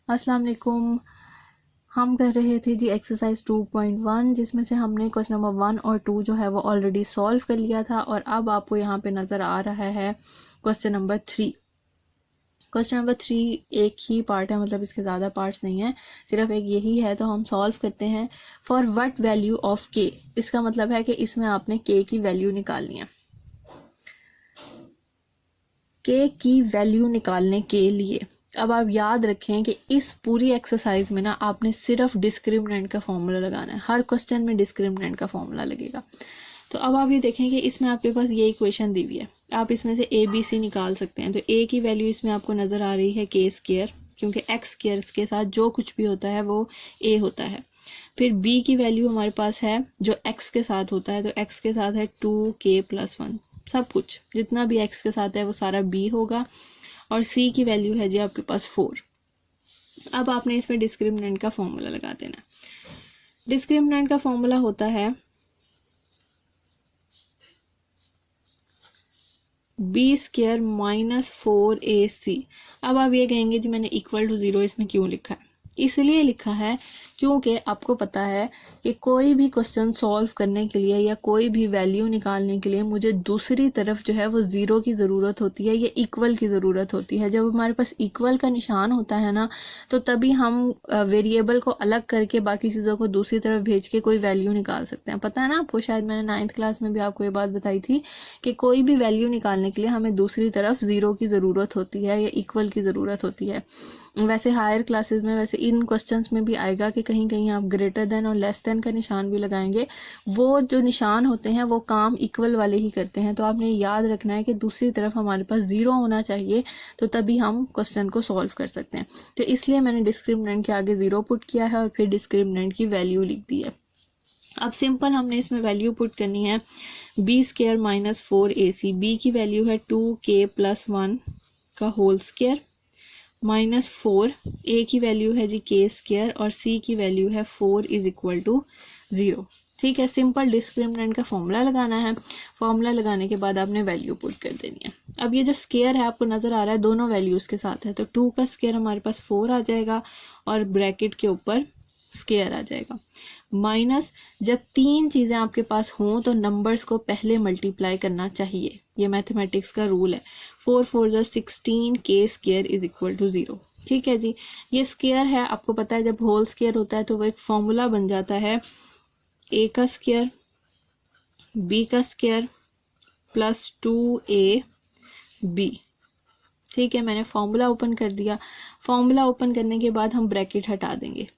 अस्सलाम वालेकुम। हम कर रहे थे जी एक्सरसाइज 2.1, जिसमें से हमने क्वेश्चन नंबर 1 और 2 जो है वो ऑलरेडी सॉल्व कर लिया था। और अब आपको यहाँ पे नज़र आ रहा है क्वेश्चन नंबर 3। क्वेश्चन नंबर 3 एक ही पार्ट है, मतलब इसके ज़्यादा पार्ट्स नहीं है, सिर्फ एक यही है। तो हम सॉल्व करते हैं। फॉर व्हाट वैल्यू ऑफ के, इसका मतलब है कि इसमें आपने के की वैल्यू निकालनी है। के की वैल्यू निकालने के लिए अब आप याद रखें कि इस पूरी एक्सरसाइज में ना आपने सिर्फ डिस्क्रिमिनेंट का फॉर्मूला लगाना है। हर क्वेश्चन में डिस्क्रिमिनेंट का फॉर्मूला लगेगा। तो अब आप ये देखें कि इसमें आपके पास ये इक्वेशन दी हुई है, आप इसमें से ए बी सी निकाल सकते हैं। तो ए की वैल्यू इसमें आपको नज़र आ रही है के स्क्वायर, क्योंकि एक्स स्क्वायर के साथ जो कुछ भी होता है वो ए होता है। फिर बी की वैल्यू हमारे पास है जो एक्स के साथ होता है, तो एक्स के साथ है 2k+1। सब कुछ जितना भी एक्स के साथ है वो सारा बी होगा। और सी की वैल्यू है जी आपके पास 4। अब आपने इसमें डिस्क्रिमिनेंट का फॉर्मूला लगा देना। डिस्क्रिमिनेंट का फॉर्मूला होता है b² - 4ac। अब आप ये कहेंगे जी मैंने इक्वल टू 0 इसमें क्यों लिखा है? इसलिए लिखा है क्योंकि आपको पता है कि कोई भी क्वेश्चन सॉल्व करने के लिए या कोई भी वैल्यू निकालने के लिए मुझे दूसरी तरफ जो है वो 0 की ज़रूरत होती है या इक्वल की ज़रूरत होती है। जब हमारे पास इक्वल का निशान होता है ना, तो तभी हम वेरिएबल को अलग करके बाकी चीज़ों को दूसरी तरफ भेज के कोई वैल्यू निकाल सकते हैं। पता है ना आपको, शायद मैंने 9th क्लास में भी आपको ये बात बताई थी कि कोई भी वैल्यू निकालने के लिए हमें दूसरी तरफ 0 की ज़रूरत होती है या इक्वल की ज़रूरत होती है। वैसे हायर क्लासेस में, वैसे इन क्वेश्चंस में भी आएगा कि कहीं कहीं आप ग्रेटर देन और लेस देन का निशान भी लगाएंगे। वो जो निशान होते हैं वो काम इक्वल वाले ही करते हैं। तो आपने याद रखना है कि दूसरी तरफ हमारे पास 0 होना चाहिए, तो तभी हम क्वेश्चन को सॉल्व कर सकते हैं। तो इसलिए मैंने डिस्क्रिमिनेंट के आगे 0 पुट किया है और फिर डिस्क्रिमिनेंट की वैल्यू लिख दी है। अब सिंपल हमने इसमें वैल्यू पुट करनी है b² - 4ac। b की वैल्यू है 2k+1 का होल स्क्वायर -4, a की वैल्यू है जी k² और c की वैल्यू है 4 = 0। ठीक है, सिंपल डिस्क्रिमिनेंट का फॉर्मूला लगाना है। फॉर्मूला लगाने के बाद आपने वैल्यू पुट कर देनी है। अब ये जो स्क्वायर है आपको नजर आ रहा है दोनों वैल्यूज के साथ है, तो 2 का स्क्वायर हमारे पास 4 आ जाएगा और ब्रैकेट के ऊपर स्क्वायर आ जाएगा। माइनस, जब तीन चीजें आपके पास हों तो नंबर्स को पहले मल्टीप्लाई करना चाहिए, ये मैथमेटिक्स का रूल है। 4 4 = 16, k² = 0। ठीक है जी, ये स्क्वायर है, आपको पता है जब होल स्क्वायर होता है तो वो एक फॉर्मूला बन जाता है a का स्क्वायर b का स्क्वायर प्लस 2ab। ठीक है, मैंने फॉर्मूला ओपन कर दिया। फॉर्मूला ओपन करने के बाद हम ब्रैकेट हटा देंगे।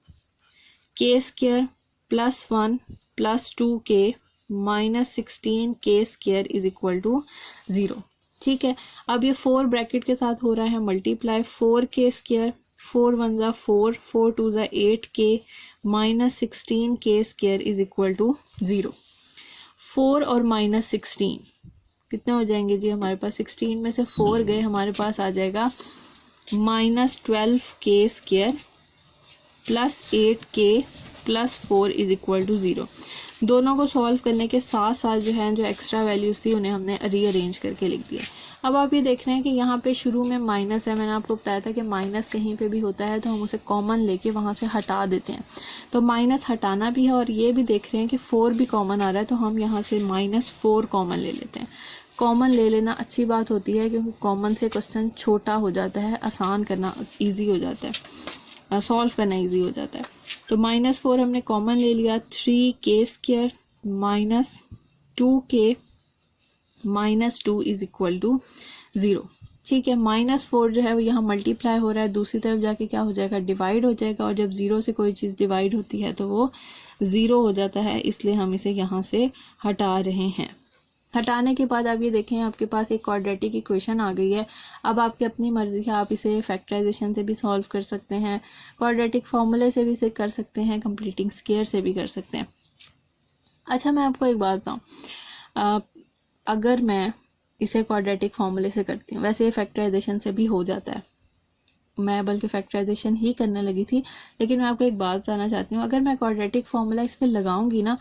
k² + 1 + 2k - 16 k² = 0। ठीक है, अब ये 4 ब्रैकेट के साथ हो रहा है मल्टीप्लाई। 4k², 4 1 = 4, 4 2 = 8k - 16 k² = 0। 4 और -16 कितने हो जाएंगे जी? हमारे पास 16 में से 4 गए, हमारे पास आ जाएगा -12k² + 8k + 4 = 0। दोनों को सॉल्व करने के साथ साथ जो है जो एक्स्ट्रा वैल्यूज थी उन्हें हमने रीअरेंज करके लिख दिया। अब आप ये देख रहे हैं कि यहाँ पे शुरू में माइनस है। मैंने आपको बताया था कि माइनस कहीं पे भी होता है तो हम उसे कॉमन लेके वहाँ से हटा देते हैं। तो माइनस हटाना भी है और ये भी देख रहे हैं कि 4 भी कॉमन आ रहा है, तो हम यहाँ से -4 कॉमन ले लेते हैं। कॉमन ले लेना अच्छी बात होती है क्योंकि कॉमन से क्वेश्चन छोटा हो जाता है, आसान करना ईजी हो जाता है, सॉल्व करना ईजी हो जाता है। तो -4 हमने कॉमन ले लिया। 3k² - 2k - 2 = 0। ठीक है, -4 जो है वो यहाँ मल्टीप्लाई हो रहा है, दूसरी तरफ जाके क्या हो जाएगा? डिवाइड हो जाएगा। और जब 0 से कोई चीज़ डिवाइड होती है तो वो 0 हो जाता है, इसलिए हम इसे यहाँ से हटा रहे हैं। हटाने के बाद आप ये देखें आपके पास एक क्वाड्रेटिक इक्वेशन आ गई है। अब आपकी अपनी मर्जी है, आप इसे फैक्टराइजेशन से भी सॉल्व कर सकते हैं, क्वाड्रेटिक फॉर्मूले से भी इसे कर सकते हैं, कंप्लीटिंग स्क्वायर से भी कर सकते हैं। अच्छा, मैं आपको एक बात बताऊँ, अगर मैं इसे क्वाड्रेटिक फॉर्मूले से करती हूँ, वैसे ये फैक्टराइजेशन से भी हो जाता है, मैं बल्कि फैक्टराइजेशन ही करने लगी थी, लेकिन मैं आपको एक बात बताना चाहती हूँ। अगर मैं क्वाड्रेटिक फॉर्मूला इस पर लगाऊंगी ना,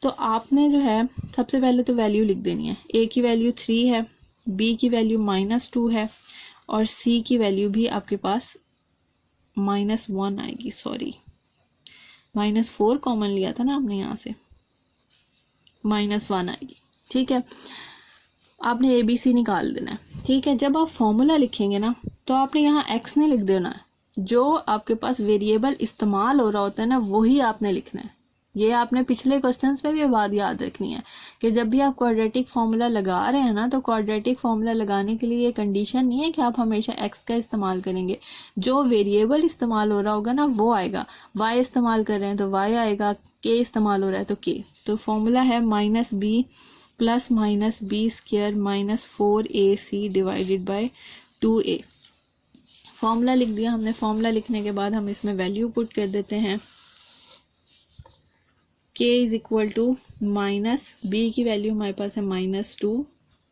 तो आपने जो है सबसे पहले तो वैल्यू लिख देनी है। a की वैल्यू 3 है, b की वैल्यू -2 है और c की वैल्यू भी आपके पास -1 आएगी, सॉरी -4 कॉमन लिया था ना आपने, यहाँ से -1 आएगी। ठीक है, आपने ABC निकाल देना है। ठीक है, जब आप फॉर्मूला लिखेंगे ना तो आपने यहाँ x नहीं लिख देना है, जो आपके पास वेरिएबल इस्तेमाल हो रहा होता है ना वही आपने लिखना है। ये आपने पिछले क्वेश्चंस में भी बात याद रखनी है कि जब भी आप क्वाड्रेटिक फार्मूला लगा रहे हैं ना, तो क्वाड्रेटिक फार्मूला लगाने के लिए ये कंडीशन नहीं है कि आप हमेशा x का इस्तेमाल करेंगे, जो वेरिएबल इस्तेमाल हो रहा होगा ना वो आएगा। y इस्तेमाल कर रहे हैं तो y आएगा, k इस्तेमाल हो रहा है तो k। तो फॉर्मूला है -b plus -b² -4ac divided by 2a। Formula लिख दिया हमने। फॉर्मूला लिखने के बाद हम इसमें वैल्यू पुट कर देते हैं। k is equal to -b की वैल्यू हमारे पास है -2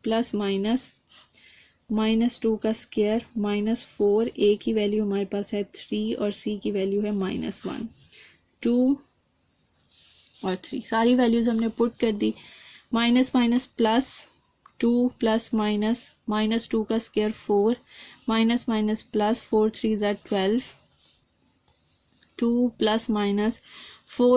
प्लस -2 का स्क्वायर -4a की वैल्यू हमारे पास है 3 और c की वैल्यू है -1। 2 और 3 सारी वैल्यूज हमने पुट कर दी। माइनस माइनस प्लस 2 प्लस -2 का square 4 minus minus plus 4 3 12 2 plus -4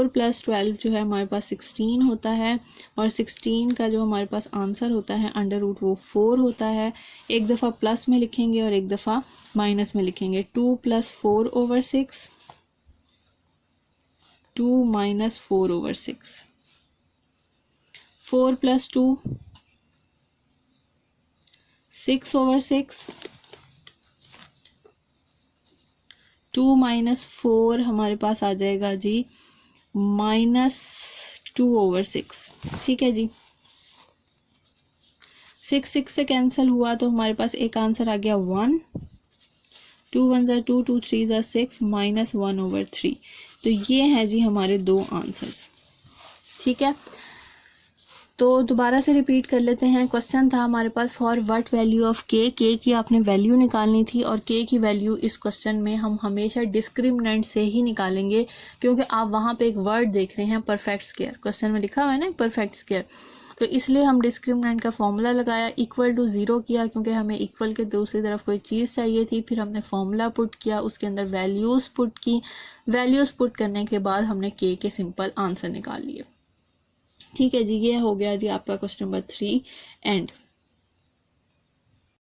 + 12 जो है हमारे पास 16 होता है, और 16 का जो हमारे पास आंसर होता है अंडर रूट वो 4 होता है। एक दफ़ा प्लस में लिखेंगे और एक दफ़ा माइनस में लिखेंगे। 2 + 4/6 2 - 4/6 4 + 2 6/6 2 - 4 हमारे पास आ जाएगा जी -2/6। ठीक है जी, 6 से कैंसिल हुआ तो हमारे पास एक आंसर आ गया 1। 2 1 = 2 2 3 = 6 -1/3। तो ये है जी हमारे दो आंसर्स। ठीक है, तो दोबारा से रिपीट कर लेते हैं। क्वेश्चन था हमारे पास फॉर व्हाट वैल्यू ऑफ के की आपने वैल्यू निकालनी थी, और के की वैल्यू इस क्वेश्चन में हम हमेशा डिस्क्रिमिनेंट से ही निकालेंगे, क्योंकि आप वहां पे एक वर्ड देख रहे हैं परफेक्ट स्क्वायर, क्वेश्चन में लिखा हुआ है ना परफेक्ट स्क्वायर, तो इसलिए हम डिस्क्रिमिनेंट का फॉर्मूला लगाया, इक्वल टू 0 किया क्योंकि हमें इक्वल के दूसरी तरफ कोई चीज़ चाहिए थी। फिर हमने फॉर्मूला पुट किया, उसके अंदर वैल्यूज़ पुट की, वैल्यूज़ पुट करने के बाद हमने के सिंपल आंसर निकाल लिए। ठीक है जी, ये हो गया जी आपका क्वेश्चन नंबर 3 एंड।